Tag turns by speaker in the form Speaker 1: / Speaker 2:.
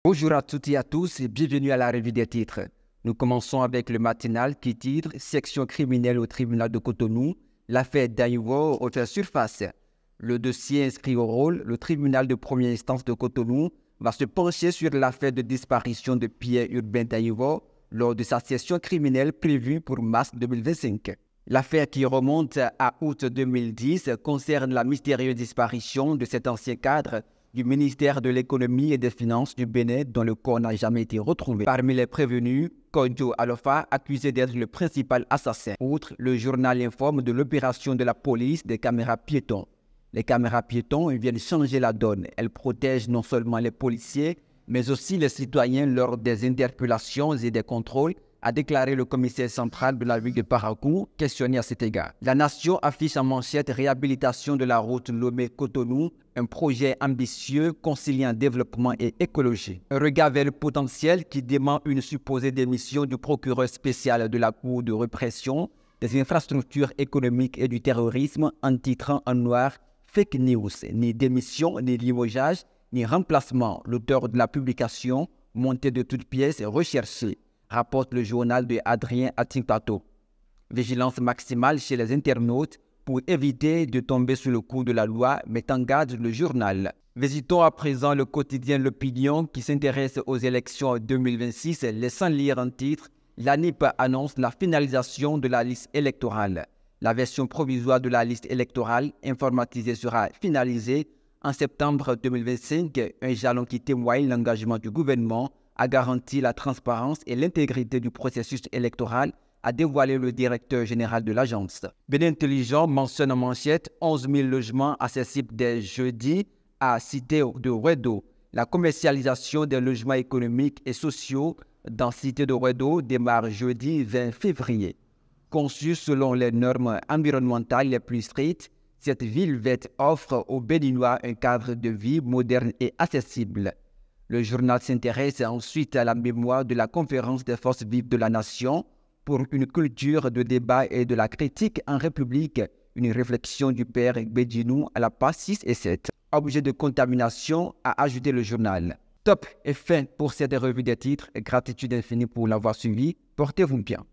Speaker 1: Bonjour à toutes et à tous et bienvenue à la revue des titres. Nous commençons avec le matinal qui titre « Section criminelle au tribunal de Cotonou, l'affaire Daiwo refait surface ». Le dossier inscrit au rôle, le tribunal de première instance de Cotonou va se pencher sur l'affaire de disparition de Pierre Urbain Daiwo lors de sa session criminelle prévue pour mars 2025. L'affaire qui remonte à août 2010 concerne la mystérieuse disparition de cet ancien cadre du ministère de l'économie et des finances du Bénin dont le corps n'a jamais été retrouvé. Parmi les prévenus, Kojo Alofa, accusé d'être le principal assassin. Outre, le journal informe de l'opération de la police des caméras piétons. Les caméras piétons viennent changer la donne. Elles protègent non seulement les policiers, mais aussi les citoyens lors des interpellations et des contrôles, a déclaré le commissaire central de la ville de Parakou, questionné à cet égard. La Nation affiche en manchette réhabilitation de la route Lomé-Cotonou, un projet ambitieux conciliant développement et écologie. Un regard vers le potentiel qui dément une supposée démission du procureur spécial de la Cour de répression des infrastructures économiques et du terrorisme en titrant en noir « Fake News », ni démission, ni limogeage, ni remplacement. L'auteur de la publication, montée de toutes pièces, recherchée, rapporte le journal de Adrien Atintato. Vigilance maximale chez les internautes pour éviter de tomber sous le coup de la loi, met en garde le journal. Visitons à présent le quotidien L'Opinion qui s'intéresse aux élections 2026, laissant lire en titre « L'ANIP annonce la finalisation de la liste électorale. La version provisoire de la liste électorale informatisée sera finalisée en septembre 2025, un jalon qui témoigne l'engagement du gouvernement à garantir la transparence et l'intégrité du processus électoral, a dévoilé le directeur général de l'agence. Bénin Intelligent mentionne en manchette 11 000 logements accessibles dès jeudi à Cité de Ouedo. La commercialisation des logements économiques et sociaux dans Cité de Ouedo démarre jeudi 20 février. Conçue selon les normes environnementales les plus strictes, cette ville verte offre aux Béninois un cadre de vie moderne et accessible. Le journal s'intéresse ensuite à la mémoire de la conférence des forces vives de la nation pour une culture de débat et de la critique en République, une réflexion du père Bédinou à la page 6 et 7. Objet de contamination, a ajouté le journal. Top et fin pour cette revue des titres. Gratitude infinie pour l'avoir suivi. Portez-vous bien.